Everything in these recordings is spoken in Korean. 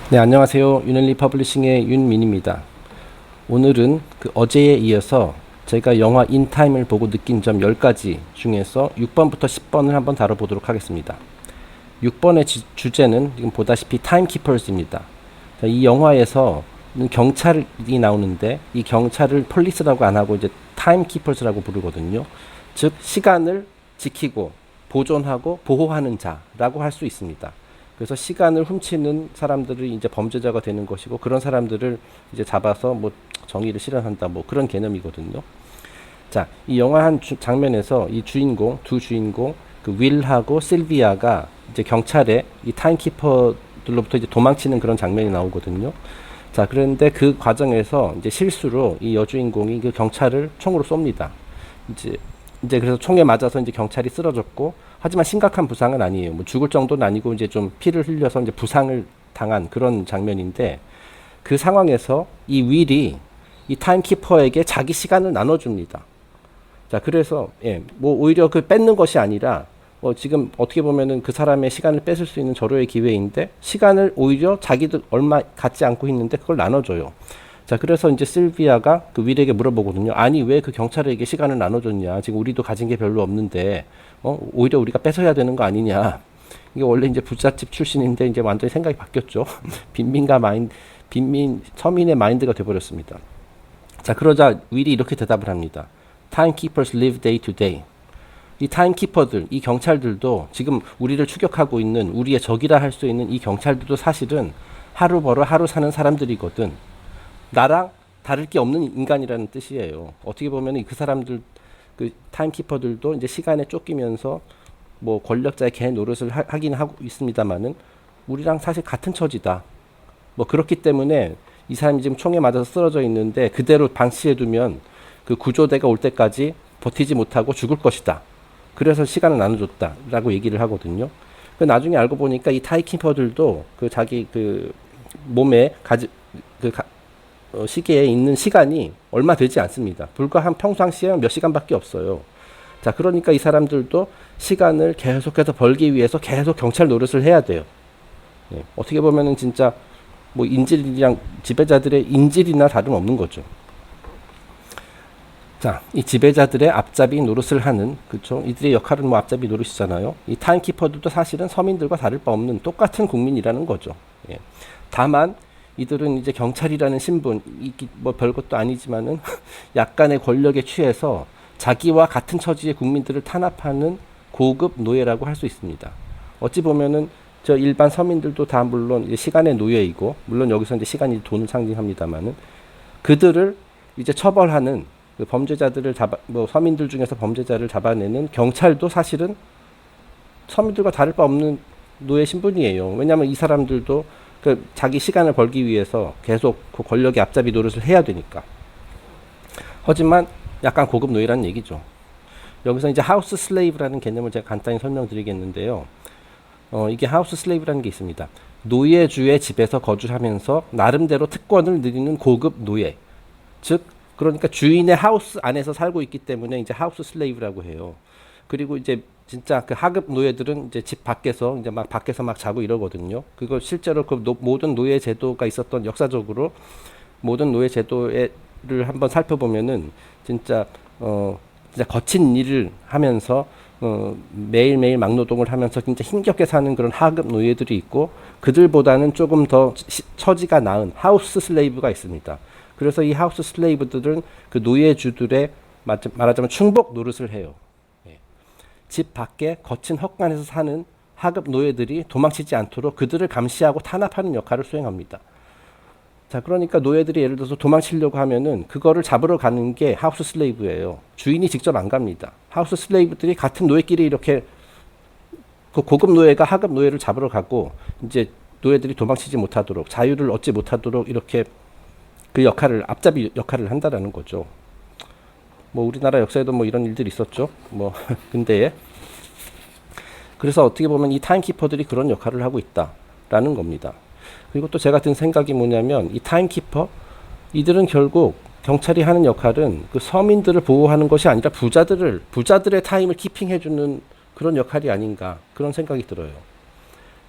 네, 안녕하세요. 윤엘리 퍼블리싱의 윤민입니다. 오늘은 어제에 이어서 제가 영화 인타임을 보고 느낀 점 10가지 중에서 6번부터 10번을 한번 다뤄보도록 하겠습니다. 6번의 주제는 지금 보다시피 타임키퍼스입니다. 이 영화에서 경찰이 나오는데 이 경찰을 폴리스라고 안 하고 이제 타임키퍼스라고 부르거든요. 즉 시간을 지키고 보존하고 보호하는 자라고 할 수 있습니다. 그래서 시간을 훔치는 사람들이 이제 범죄자가 되는 것이고, 그런 사람들을 이제 잡아서 뭐 정의를 실현한다, 뭐 그런 개념이거든요. 자, 이 영화 한 장면에서 이 주인공, 두 주인공, 그 윌하고 실비아가 이제 경찰에 이 타임키퍼들로부터 이제 도망치는 그런 장면이 나오거든요. 자, 그런데 그 과정에서 이제 실수로 이 여주인공이 그 경찰을 총으로 쏩니다. 이제 그래서 총에 맞아서 이제 경찰이 쓰러졌고, 하지만 심각한 부상은 아니에요. 뭐 죽을 정도는 아니고 이제 좀 피를 흘려서 이제 부상을 당한 그런 장면인데, 그 상황에서 이 윌이 이 타임키퍼에게 자기 시간을 나눠줍니다. 자, 그래서 뭐 오히려 그 뺏는 것이 아니라 지금 어떻게 보면은 그 사람의 시간을 뺏을 수 있는 절호의 기회인데, 시간을 오히려 자기도 얼마 갖지 않고 있는데 그걸 나눠줘요. 자, 그래서 이제 실비아가 그 윌에게 물어보거든요. 아니, 왜 그 경찰에게 시간을 나눠줬냐? 지금 우리도 가진 게 별로 없는데, 오히려 우리가 뺏어야 되는 거 아니냐? 이게 원래 이제 부잣집 출신인데 이제 완전히 생각이 바뀌었죠. 서민의 마인드가 돼버렸습니다. 자, 그러자 윌이 이렇게 대답을 합니다. Timekeepers live day to day. 이 타임키퍼들, 이 경찰들도 지금 우리를 추격하고 있는 우리의 적이라 할 수 있는 이 경찰들도 사실은 하루 벌어 하루 사는 사람들이거든. 나랑 다를 게 없는 인간이라는 뜻이에요. 어떻게 보면 그 사람들, 그 타임키퍼들도 이제 시간에 쫓기면서 뭐 권력자의 개 노릇을 하긴 하고 있습니다만은 우리랑 사실 같은 처지다. 뭐 그렇기 때문에 이 사람이 지금 총에 맞아서 쓰러져 있는데 그대로 방치해두면 그 구조대가 올 때까지 버티지 못하고 죽을 것이다. 그래서 시간을 나눠줬다라고 얘기를 하거든요. 그 나중에 알고 보니까 이 타임키퍼들도 그 자기 그 몸에 시계에 있는 시간이 얼마 되지 않습니다. 불과 한 평상시에 몇 시간밖에 없어요. 자, 그러니까 이 사람들도 시간을 계속해서 벌기 위해서 계속 경찰 노릇을 해야 돼요. 어떻게 보면은 진짜 뭐 인질이랑 지배자들의 인질이나 다름없는 거죠. 자, 이 지배자들의 앞잡이 노릇을 하는, 그쵸? 이들의 역할은 뭐 앞잡이 노릇이잖아요. 이 타임키퍼들도 사실은 서민들과 다를 바 없는 똑같은 국민이라는 거죠. 다만 이들은 이제 경찰이라는 신분, 뭐 별것도 아니지만은 약간의 권력에 취해서 자기와 같은 처지의 국민들을 탄압하는 고급 노예라고 할 수 있습니다. 어찌 보면은 저 일반 서민들도 다 물론 시간의 노예이고, 물론 여기서 이제 시간이 돈을 상징합니다만은 그들을 이제 처벌하는 그 범죄자들을 뭐 서민들 중에서 범죄자를 잡아내는 경찰도 사실은 서민들과 다를 바 없는 노예 신분이에요. 왜냐하면 이 사람들도 그 자기 시간을 벌기 위해서 계속 그 권력의 앞잡이 노릇을 해야 되니까. 하지만 약간 고급 노예라는 얘기죠. 여기서 이제 하우스 슬레이브라는 개념을 제가 간단히 설명드리겠는데요. 이게 하우스 슬레이브라는 게 있습니다. 노예주의 집에서 거주하면서 나름대로 특권을 누리는 고급 노예. 즉, 그러니까 주인의 하우스 안에서 살고 있기 때문에 이제 하우스 슬레이브라고 해요. 그리고 이제 진짜 그 하급 노예들은 이제 집 밖에서 이제 막 밖에서 막 자고 이러거든요. 그거 실제로 그 모든 노예 제도가 있었던 역사적으로 모든 노예 제도를 한번 살펴보면은 진짜 진짜 거친 일을 하면서 매일매일 막노동을 하면서 진짜 힘겹게 사는 그런 하급 노예들이 있고, 그들보다는 조금 더 처지가 나은 하우스 슬레이브가 있습니다. 그래서 이 하우스 슬레이브들은 그 노예주들의 말하자면 충복 노릇을 해요. 집 밖에 거친 헛간에서 사는 하급 노예들이 도망치지 않도록 그들을 감시하고 탄압하는 역할을 수행합니다. 자, 그러니까 노예들이 예를 들어서 도망치려고 하면은 그거를 잡으러 가는 게 하우스 슬레이브예요. 주인이 직접 안 갑니다. 하우스 슬레이브들이 같은 노예끼리 이렇게 그 고급 노예가 하급 노예를 잡으러 가고, 이제 노예들이 도망치지 못하도록, 자유를 얻지 못하도록 이렇게 그 역할을, 앞잡이 역할을 한다라는 거죠. 뭐 우리나라 역사에도 뭐 이런 일들이 있었죠. 뭐 근대에. 그래서 어떻게 보면 이 타임키퍼들이 그런 역할을 하고 있다라는 겁니다. 그리고 또 제가 든 생각이 뭐냐면, 이 타임키퍼, 이들은 결국 경찰이 하는 역할은 그 서민들을 보호하는 것이 아니라 부자들의 타임을 키핑해주는 그런 역할이 아닌가, 그런 생각이 들어요.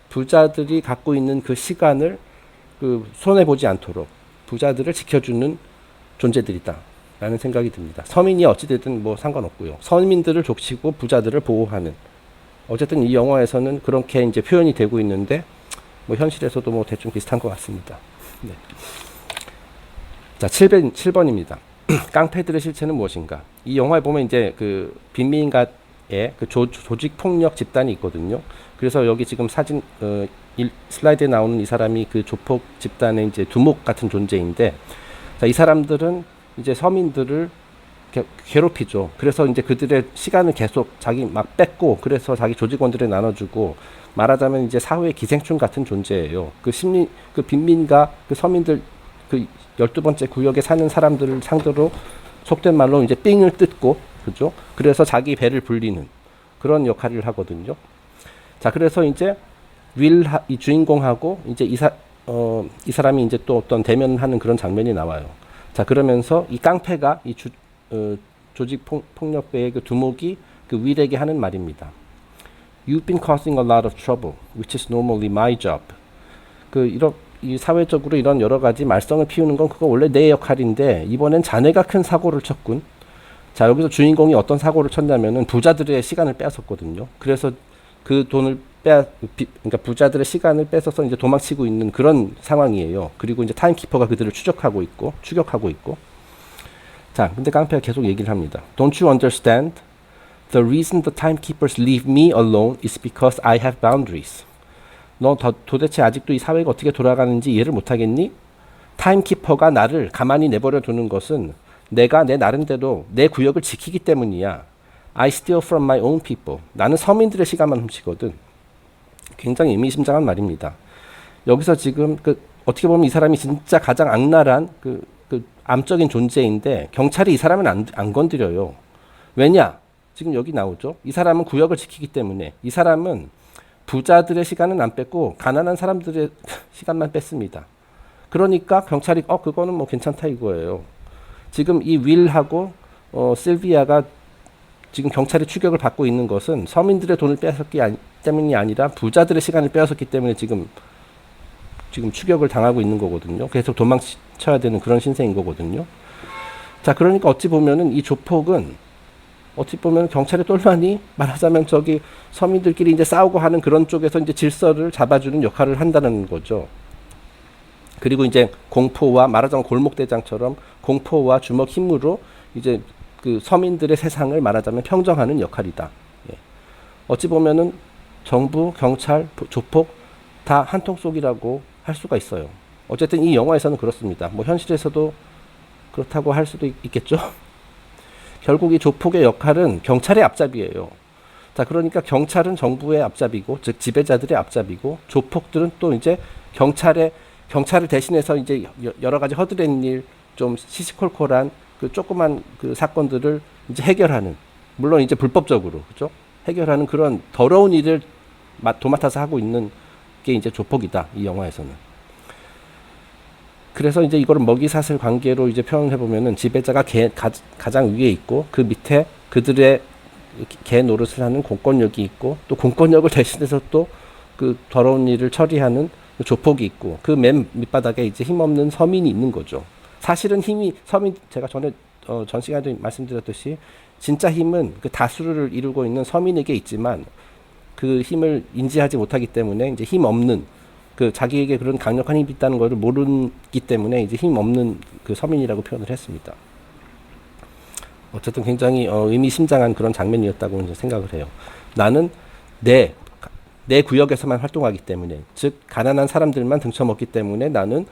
부자들이 갖고 있는 그 시간을 그 손해 보지 않도록 부자들을 지켜주는 존재들이다 라는 생각이 듭니다. 서민이 어찌되든 뭐 상관없고요. 서민들을 족치고 부자들을 보호하는, 어쨌든 이 영화에서는 그렇게 이제 표현이 되고 있는데 뭐 현실에서도 뭐 대충 비슷한 것 같습니다. 네. 자, 7번입니다. 깡패들의 실체는 무엇인가? 이 영화에 보면 이제 그 빈민가의 그 조직 폭력 집단이 있거든요. 그래서 여기 지금 사진 슬라이드에 나오는 이 사람이 그 조폭 집단의 이제 두목 같은 존재인데, 자, 이 사람들은 이제 서민들을 괴롭히죠. 그래서 이제 그들의 시간을 계속 자기 막 뺏고, 그래서 자기 조직원들에 나눠주고, 말하자면 이제 사회의 기생충 같은 존재예요. 그 빈민가, 그 서민들, 그 12번째 구역에 사는 사람들을 상대로 속된 말로 이제 삥을 뜯고, 그죠? 그래서 자기 배를 불리는 그런 역할을 하거든요. 자, 그래서 이제 이 주인공하고 이제 이 사람이 이제 또 어떤 대면하는 그런 장면이 나와요. 자, 그러면서 이 깡패가 이 조직 폭력배의 그 두목이 그 윌에게 하는 말입니다. You've been causing a lot of trouble, which is normally my job. 이 사회적으로 이런 여러 가지 말썽을 피우는 건 그거 원래 내 역할인데 이번엔 자네가 큰 사고를 쳤군. 자, 여기서 주인공이 어떤 사고를 쳤냐면은 부자들의 시간을 빼앗았거든요. 그래서 그 돈을 그러니까 부자들의 시간을 뺏어서 이제 도망치고 있는 그런 상황이에요. 그리고 이제 타임키퍼가 그들을 추격하고 있고. 자, 근데 깡패가 계속 얘기를 합니다. Don't you understand? The reason the timekeepers leave me alone is because I have boundaries. 너 도대체 아직도 이 사회가 어떻게 돌아가는지 이해를 못하겠니? 타임키퍼가 나를 가만히 내버려 두는 것은 내가 내 나름대로 내 구역을 지키기 때문이야. I steal from my own people. 나는 서민들의 시간만 훔치거든. 굉장히 의미심장한 말입니다. 여기서 지금 어떻게 보면 이 사람이 진짜 가장 악랄한 그 암적인 존재인데 경찰이 이 사람은 안 건드려요. 왜냐? 지금 여기 나오죠. 이 사람은 구역을 지키기 때문에. 이 사람은 부자들의 시간은 안 뺏고 가난한 사람들의 시간만 뺐습니다. 그러니까 경찰이 그거는 뭐 괜찮다 이거예요. 지금 이 윌하고 실비아가 지금 경찰의 추격을 받고 있는 것은 서민들의 돈을 빼앗았기 때문이 아니라 부자들의 시간을 빼앗았기 때문에 지금 추격을 당하고 있는 거거든요. 계속 도망쳐야 되는 그런 신세인 거거든요. 자, 그러니까 어찌 보면은 이 조폭은 어찌 보면 경찰의 똘마니, 말하자면 저기 서민들끼리 이제 싸우고 하는 그런 쪽에서 이제 질서를 잡아주는 역할을 한다는 거죠. 그리고 이제 공포와, 말하자면 골목대장처럼 공포와 주먹 힘으로 이제 그 서민들의 세상을 말하자면 평정하는 역할이다. 예. 어찌 보면은 정부, 경찰, 조폭 다 한통 속이라고 할 수가 있어요. 어쨌든 이 영화에서는 그렇습니다. 뭐 현실에서도 그렇다고 할 수도 있겠죠. 결국 이 조폭의 역할은 경찰의 앞잡이예요. 자, 그러니까 경찰은 정부의 앞잡이고, 즉 지배자들의 앞잡이고, 조폭들은 또 이제 경찰을 대신해서 이제 여러 가지 허드렛 일, 좀 시시콜콜한 그 조그만 그 사건들을 이제 해결하는, 물론 이제 불법적으로, 그죠? 해결하는 그런 더러운 일을 도맡아서 하고 있는 게 이제 조폭이다, 이 영화에서는. 그래서 이제 이거를 먹이사슬 관계로 이제 표현해 보면은 지배자가 가장 위에 있고, 그 밑에 그들의 개 노릇을 하는 공권력이 있고, 또 공권력을 대신해서 또 그 더러운 일을 처리하는 조폭이 있고, 그 맨 밑바닥에 이제 힘없는 서민이 있는 거죠. 사실은 제가 전에 전 시간에도 말씀드렸듯이 진짜 힘은 그 다수를 이루고 있는 서민에게 있지만 그 힘을 인지하지 못하기 때문에 이제 힘 없는, 그 자기에게 그런 강력한 힘이 있다는 것을 모르기 때문에 이제 힘 없는 그 서민이라고 표현을 했습니다. 어쨌든 굉장히 의미심장한 그런 장면이었다고 생각을 해요. 나는 내 구역에서만 활동하기 때문에, 즉 가난한 사람들만 등쳐먹기 때문에 나는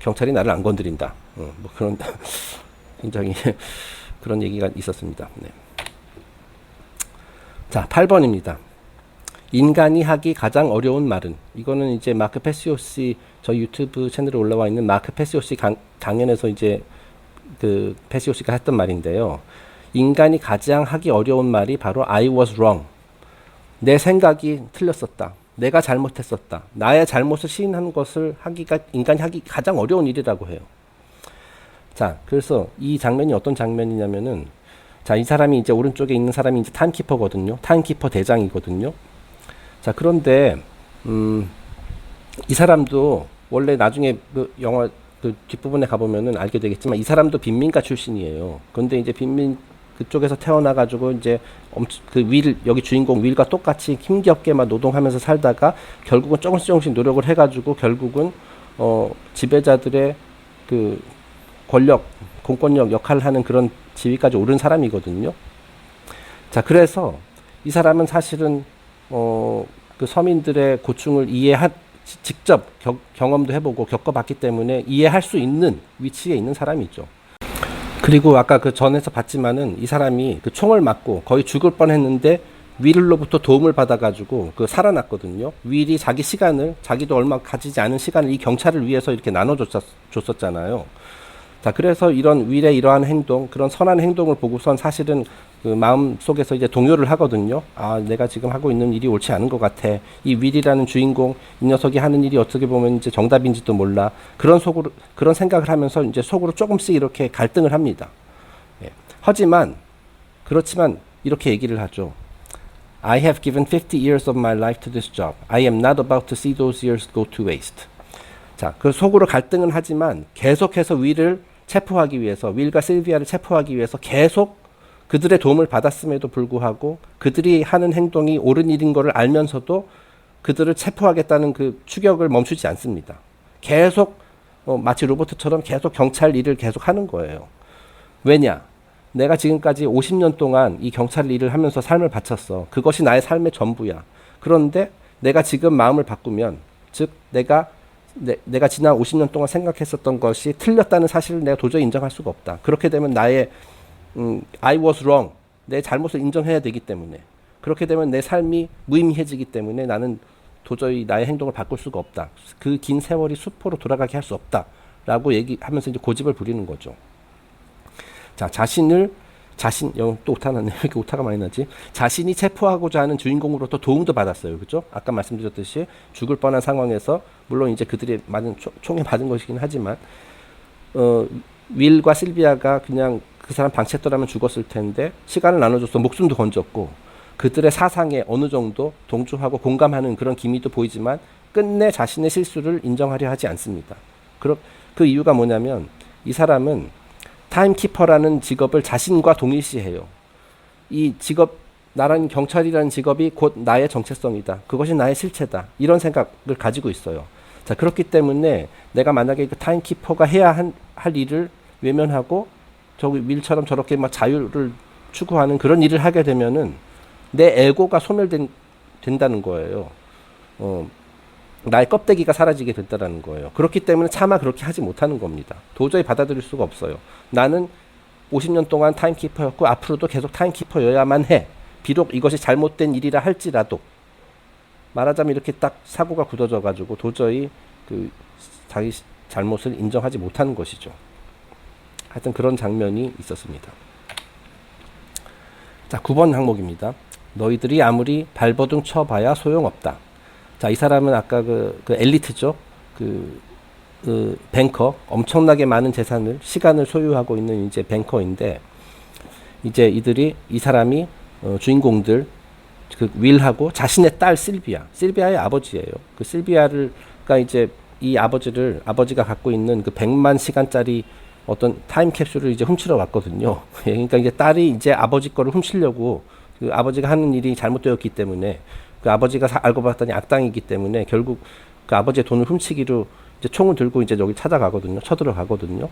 경찰이 나를 안 건드린다. 뭐 그런 굉장히 그런 얘기가 있었습니다. 네. 자, 8번입니다. 인간이 하기 가장 어려운 말은, 이거는 이제 마크 페시오시, 저희 유튜브 채널에 올라와 있는 마크 페시오시 강연에서 이제 그 페시오시가 했던 말인데요. 인간이 가장 하기 어려운 말이 바로 I was wrong. 내 생각이 틀렸었다. 내가 잘못했었다. 나의 잘못을 시인하는 것을 인간이 하기 가장 어려운 일이라고 해요. 자, 그래서 이 장면이 어떤 장면이냐면은, 자, 이 사람이 이제 오른쪽에 있는 사람이 이제 타임키퍼거든요. 타임키퍼 대장이거든요. 자, 그런데 이 사람도 원래 나중에 그 영화 그 뒷부분에 가보면은 알게 되겠지만 이 사람도 빈민가 출신이에요. 근데 이제 빈민 그쪽에서 태어나가지고 이제 여기 주인공 윌과 똑같이 힘겹게 막 노동하면서 살다가 결국은 조금씩 노력을 해가지고 결국은 지배자들의 그 권력, 공권력 역할을 하는 그런 지위까지 오른 사람이거든요. 자, 그래서 이 사람은 사실은 그 서민들의 고충을 직접 경험도 해보고 겪어봤기 때문에 이해할 수 있는 위치에 있는 사람이죠. 그리고 아까 그 전에서 봤지만은 이 사람이 그 총을 맞고 거의 죽을 뻔했는데 윌로부터 도움을 받아가지고 그 살아났거든요. 윌이 자기 시간을 자기도 얼마 가지지 않은 시간을 이 경찰을 위해서 이렇게 나눠줬었잖아요. 자, 그래서 이런 윌의 이러한 행동, 그런 선한 행동을 보고선 사실은 그 마음 속에서 이제 동요를 하거든요. 아, 내가 지금 하고 있는 일이 옳지 않은 것 같아. 이 윌이라는 주인공, 이 녀석이 하는 일이 어떻게 보면 이제 정답인지도 몰라. 그런 생각을 하면서 이제 속으로 조금씩 이렇게 갈등을 합니다. 예. 그렇지만 이렇게 얘기를 하죠. I have given 50 years of my life to this job. I am not about to see those years go to waste. 자, 그 속으로 갈등은 하지만 계속해서 윌과 실비아를 체포하기 위해서 계속 그들의 도움을 받았음에도 불구하고 그들이 하는 행동이 옳은 일인 것을 알면서도 그들을 체포하겠다는 그 추격을 멈추지 않습니다. 계속 마치 로봇처럼 계속 경찰 일을 계속 하는 거예요. 왜냐? 내가 지금까지 50년 동안 이 경찰 일을 하면서 삶을 바쳤어. 그것이 나의 삶의 전부야. 그런데 내가 지금 마음을 바꾸면, 즉 내가 지난 50년 동안 생각했었던 것이 틀렸다는 사실을 내가 도저히 인정할 수가 없다. 그렇게 되면 나의 I was wrong. 내 잘못을 인정해야 되기 때문에. 그렇게 되면 내 삶이 무의미해지기 때문에 나는 도저히 나의 행동을 바꿀 수가 없다. 그 긴 세월이 수포로 돌아가게 할 수 없다. 라고 얘기하면서 이제 고집을 부리는 거죠. 자, 또 오타 났네. 왜 이렇게 오타가 많이 나지? 자신이 체포하고자 하는 주인공으로부터 도움도 받았어요. 그죠? 아까 말씀드렸듯이 죽을 뻔한 상황에서, 물론 이제 그들이 총에 맞은 것이긴 하지만, 윌과 실비아가 그냥 그 사람 방치했더라면 죽었을 텐데, 시간을 나눠줘서 목숨도 건졌고, 그들의 사상에 어느 정도 동조하고 공감하는 그런 기미도 보이지만, 끝내 자신의 실수를 인정하려 하지 않습니다. 그 이유가 뭐냐면, 이 사람은 타임키퍼라는 직업을 자신과 동일시해요. 이 직업, 나라는 경찰이라는 직업이 곧 나의 정체성이다. 그것이 나의 실체다. 이런 생각을 가지고 있어요. 자, 그렇기 때문에 내가 만약에 그 타임키퍼가 해야 할 일을 외면하고 저기 윌처럼 저렇게 막 자유를 추구하는 그런 일을 하게 되면은 내 에고가 소멸된다는 거예요. 나의 껍데기가 사라지게 된다는 거예요. 그렇기 때문에 차마 그렇게 하지 못하는 겁니다. 도저히 받아들일 수가 없어요. 나는 50년 동안 타임키퍼였고 앞으로도 계속 타임키퍼여야만 해. 비록 이것이 잘못된 일이라 할지라도. 말하자면 이렇게 딱 사고가 굳어져 가지고 도저히 그 자기 잘못을 인정하지 못하는 것이죠. 하여튼 그런 장면이 있었습니다. 자, 9번 항목입니다. 너희들이 아무리 발버둥 쳐봐야 소용없다. 자, 이 사람은 아까 그 엘리트죠. 그 뱅커, 엄청나게 많은 재산을, 시간을 소유하고 있는 이제 뱅커인데, 이제 이 사람이, 주인공들, 그 윌하고 자신의 딸 실비아의 아버지예요. 그 실비아가 이제 이 아버지가 갖고 있는 그 100만 시간짜리 어떤 타임캡슐을 이제 훔치러 왔거든요. 그러니까 이제 딸이 이제 아버지 거를 훔치려고, 그 아버지가 하는 일이 잘못되었기 때문에, 그 아버지가 알고 봤더니 악당이기 때문에 결국 그 아버지의 돈을 훔치기로 이제 총을 들고 이제 여기 쳐들어가거든요.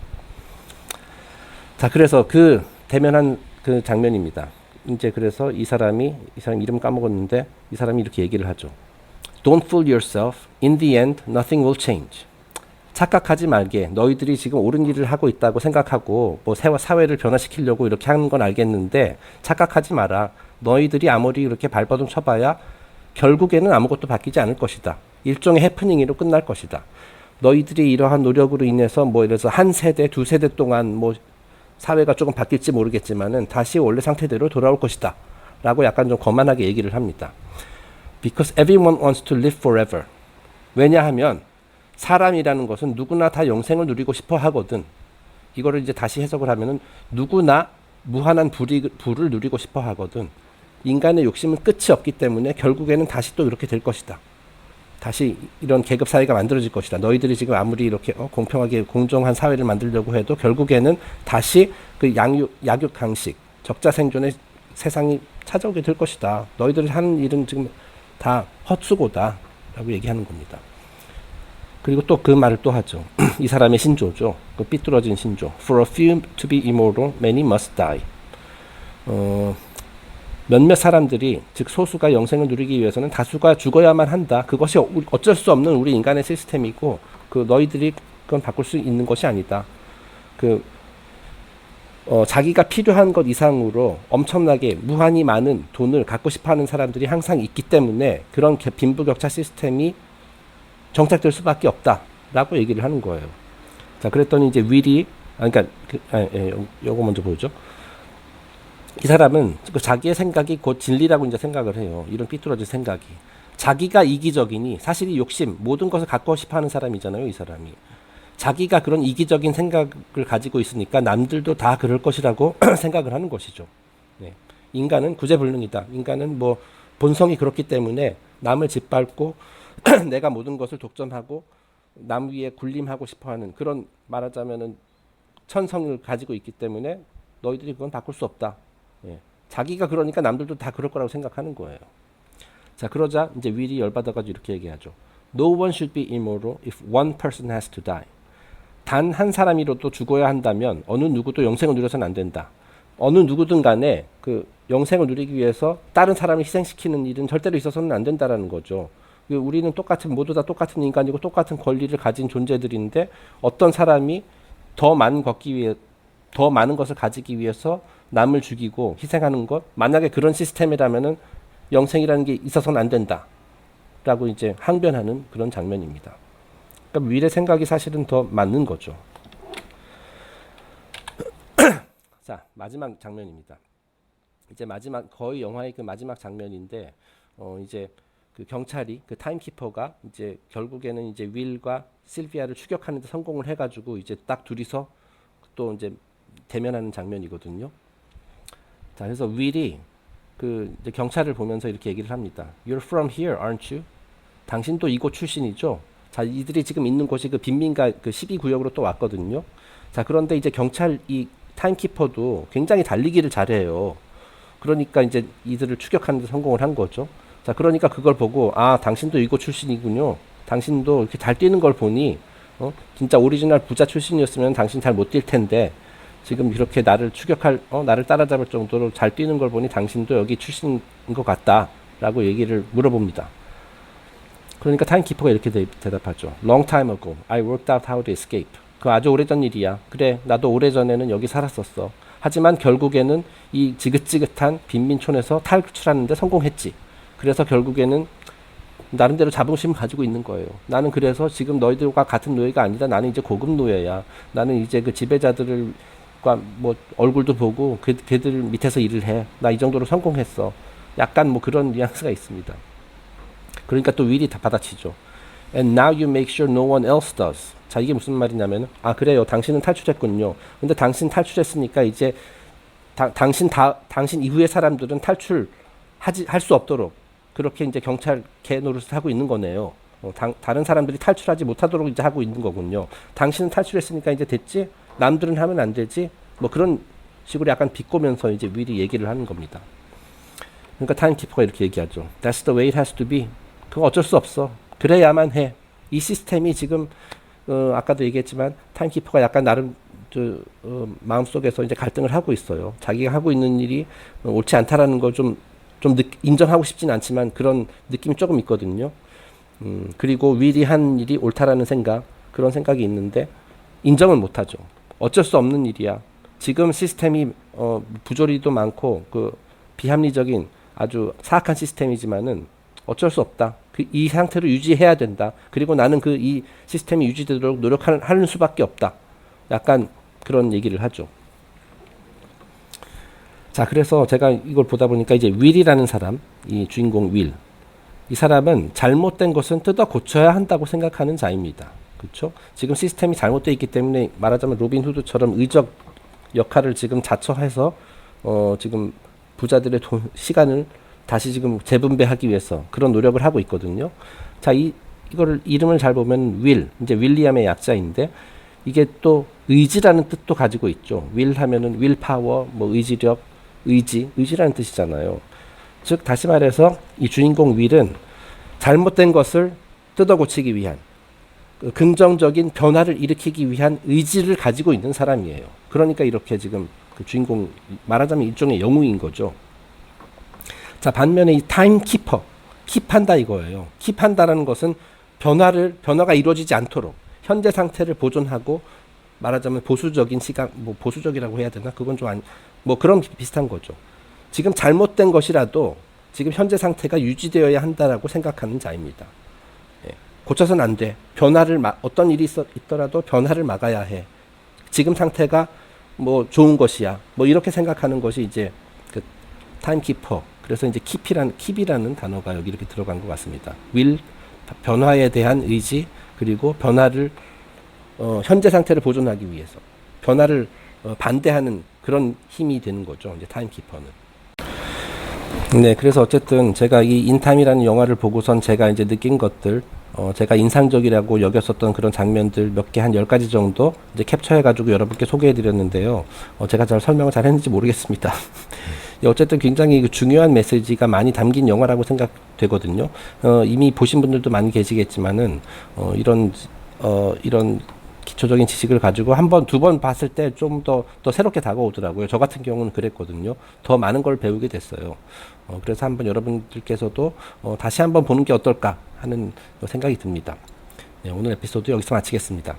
자, 그래서 그 대면한 그 장면입니다. 이제 그래서 이 사람 이름 까먹었는데 이 사람이 이렇게 얘기를 하죠. Don't fool yourself. In the end, nothing will change. 착각하지 말게. 너희들이 지금 옳은 일을 하고 있다고 생각하고 뭐 사회를 변화시키려고 이렇게 하는 건 알겠는데 착각하지 마라. 너희들이 아무리 이렇게 발버둥 쳐봐야 결국에는 아무것도 바뀌지 않을 것이다. 일종의 해프닝으로 끝날 것이다. 너희들이 이러한 노력으로 인해서 뭐 이래서 한 세대, 두 세대 동안 뭐 사회가 조금 바뀔지 모르겠지만은 다시 원래 상태대로 돌아올 것이다. 라고 약간 좀 거만하게 얘기를 합니다. Because everyone wants to live forever. 왜냐하면 사람이라는 것은 누구나 다 영생을 누리고 싶어 하거든. 이거를 이제 다시 해석을 하면은 누구나 무한한 부를 누리고 싶어 하거든. 인간의 욕심은 끝이 없기 때문에 결국에는 다시 또 이렇게 될 것이다. 다시 이런 계급 사회가 만들어질 것이다. 너희들이 지금 아무리 이렇게 공평하게 공정한 사회를 만들려고 해도 결국에는 다시 그 약육 강식, 적자 생존의 세상이 찾아오게 될 것이다. 너희들이 하는 일은 지금 다 헛수고다. 라고 얘기하는 겁니다. 그리고 또 그 말을 또 하죠. 이 사람의 신조죠. 그 삐뚤어진 신조. For a few to be immortal, many must die. 몇몇 사람들이, 즉 소수가 영생을 누리기 위해서는 다수가 죽어야만 한다. 그것이 어쩔 수 없는 우리 인간의 시스템이고, 그 너희들이 그건 바꿀 수 있는 것이 아니다. 자기가 필요한 것 이상으로 엄청나게 무한히 많은 돈을 갖고 싶어하는 사람들이 항상 있기 때문에 그런 빈부격차 시스템이 정착될 수밖에 없다라고 얘기를 하는 거예요. 자, 그랬더니 이제 윌이, 요거 먼저 보죠. 이 사람은 자기의 생각이 곧 진리라고 이제 생각을 해요. 이런 삐뚤어진 생각이. 자기가 이기적이니 사실 이 욕심, 모든 것을 갖고 싶어하는 사람이잖아요, 이 사람이. 자기가 그런 이기적인 생각을 가지고 있으니까 남들도 다 그럴 것이라고 생각을 하는 것이죠. 네. 인간은 구제불능이다. 인간은 뭐 본성이 그렇기 때문에 남을 짓밟고 내가 모든 것을 독점하고 남 위에 군림하고 싶어하는 그런, 말하자면은 천성을 가지고 있기 때문에 너희들이 그건 바꿀 수 없다. 예. 자기가 그러니까 남들도 다 그럴 거라고 생각하는 거예요. 자, 그러자 이제 윌이 열받아가지고 이렇게 얘기하죠. No one should be immortal if one person has to die. 단 한 사람이라도 죽어야 한다면 어느 누구도 영생을 누려서는 안 된다. 어느 누구든 간에 그 영생을 누리기 위해서 다른 사람을 희생시키는 일은 절대로 있어서는 안 된다라는 거죠. 우리는 모두 다 똑같은 인간이고 똑같은 권리를 가진 존재들인데 어떤 사람이 더 많은 것을 가지기 위해서 남을 죽이고 희생하는 것, 만약에 그런 시스템이라면은 영생이라는 게 있어서는 안 된다라고 이제 항변하는 그런 장면입니다. 그러니까 윌의 생각이 사실은 더 맞는 거죠. 자, 마지막 장면입니다. 이제 거의 영화의 그 마지막 장면인데, 이제 그 경찰이, 그 타임키퍼가 이제 결국에는 이제 윌과 실비아를 추격하는 데 성공을 해가지고 이제 딱 둘이서 또 이제 대면하는 장면이거든요. 자, 그래서 윌이 이제 경찰을 보면서 이렇게 얘기를 합니다. You're from here, aren't you? 당신도 이곳 출신이죠? 자, 이들이 지금 있는 곳이 그 빈민가 그 12구역으로 또 왔거든요. 자, 그런데 이제 이 타임키퍼도 굉장히 달리기를 잘해요. 그러니까 이제 이들을 추격하는 데 성공을 한 거죠. 자, 그러니까 그걸 보고, 아, 당신도 이곳 출신이군요. 당신도 이렇게 잘 뛰는 걸 보니, 진짜 오리지널 부자 출신이었으면 당신 잘 못 뛸 텐데, 지금 이렇게 나를 나를 따라잡을 정도로 잘 뛰는 걸 보니 당신도 여기 출신인 것 같다. 라고 얘기를 물어봅니다. 그러니까 타임키퍼가 이렇게 대답하죠. Long time ago, I worked out how to escape. 그 아주 오래전 일이야. 그래, 나도 오래전에는 여기 살았었어. 하지만 결국에는 이 지긋지긋한 빈민촌에서 탈출하는 데 성공했지. 그래서 결국에는 나름대로 자부심을 가지고 있는 거예요. 나는 그래서 지금 너희들과 같은 노예가 아니다. 나는 이제 고급 노예야. 나는 이제 그 지배자들과 뭐 얼굴도 보고 걔들 밑에서 일을 해. 나 이 정도로 성공했어. 약간 뭐 그런 뉘앙스가 있습니다. 그러니까 또 윌이 다 받아치죠. And now you make sure no one else does. 자, 이게 무슨 말이냐면, 아, 그래요. 당신은 탈출했군요. 근데 당신 탈출했으니까 이제 당신 이후의 사람들은 할 수 없도록 그렇게 이제 경찰 개 노릇을 하고 있는 거네요. 다른 사람들이 탈출하지 못하도록 이제 하고 있는 거군요. 당신은 탈출했으니까 이제 됐지? 남들은 하면 안 되지? 뭐 그런 식으로 약간 비꼬면서 이제 윌이 얘기를 하는 겁니다. 그러니까 타임키퍼가 이렇게 얘기하죠. That's the way it has to be. 그거 어쩔 수 없어. 그래야만 해. 이 시스템이 지금 아까도 얘기했지만 타임키퍼가 약간 나름 마음속에서 이제 갈등을 하고 있어요. 자기가 하고 있는 일이 옳지 않다라는 걸 좀 인정하고 싶진 않지만 그런 느낌이 조금 있거든요. 그리고 윌이 한 일이 옳다라는 그런 생각이 있는데 인정을 못하죠. 어쩔 수 없는 일이야. 지금 시스템이 부조리도 많고 그 비합리적인 아주 사악한 시스템이지만은 어쩔 수 없다. 이 상태로 유지해야 된다. 그리고 나는 이 시스템이 유지되도록 노력하는 수밖에 없다. 약간 그런 얘기를 하죠. 자, 그래서 제가 이걸 보다 보니까 이제 윌이라는 사람, 이 주인공 윌, 이 사람은 잘못된 것은 뜯어 고쳐야 한다고 생각하는 자입니다. 그렇죠? 지금 시스템이 잘못되어 있기 때문에 말하자면 로빈 후드처럼 의적 역할을 지금 자처해서 지금 부자들의 시간을 다시 지금 재분배하기 위해서 그런 노력을 하고 있거든요. 자, 이 이거를 이름을 잘 보면 will, 이제 윌리엄의 약자인데 이게 또 의지라는 뜻도 가지고 있죠. will 하면은 will power, 뭐 의지력, 의지라는 뜻이잖아요. 즉 다시 말해서 이 주인공 will은 잘못된 것을 뜯어 고치기 위한 그 긍정적인 변화를 일으키기 위한 의지를 가지고 있는 사람이에요. 그러니까 이렇게 지금 그 주인공 말하자면 일종의 영웅인 거죠. 자, 반면에 이 타임키퍼, 킵한다 이거예요. 킵한다라는 것은 변화가 이루어지지 않도록 현재 상태를 보존하고 말하자면 보수적인 시각, 뭐 보수적이라고 해야 되나? 그건 좀 뭐 그런 비슷한 거죠. 지금 잘못된 것이라도 지금 현재 상태가 유지되어야 한다라고 생각하는 자입니다. 예. 고쳐서는 안 돼. 어떤 일이 있더라도 변화를 막아야 해. 지금 상태가 뭐 좋은 것이야. 뭐 이렇게 생각하는 것이 이제 그 타임키퍼. 그래서 이제 킵이라는 단어가 여기 이렇게 들어간 것 같습니다. 변화에 대한 의지, 그리고 변화를 현재 상태를 보존하기 위해서 변화를 반대하는 그런 힘이 되는 거죠. 이제 타임키퍼는. 네, 그래서 어쨌든 제가 이 인타임이라는 영화를 보고선 제가 이제 느낀 것들, 제가 인상적이라고 여겼었던 그런 장면들 몇 개 한 10가지 정도 이제 캡처해가지고 여러분께 소개해드렸는데요. 제가 잘 설명을 잘 했는지 모르겠습니다. 어쨌든 굉장히 중요한 메시지가 많이 담긴 영화라고 생각되거든요. 이미 보신 분들도 많이 계시겠지만은, 이런 기초적인 지식을 가지고 한 번, 두 번 봤을 때 좀 더 새롭게 다가오더라고요. 저 같은 경우는 그랬거든요. 더 많은 걸 배우게 됐어요. 그래서 한번 여러분들께서도 다시 한번 보는 게 어떨까 하는 생각이 듭니다. 네, 오늘 에피소드 여기서 마치겠습니다.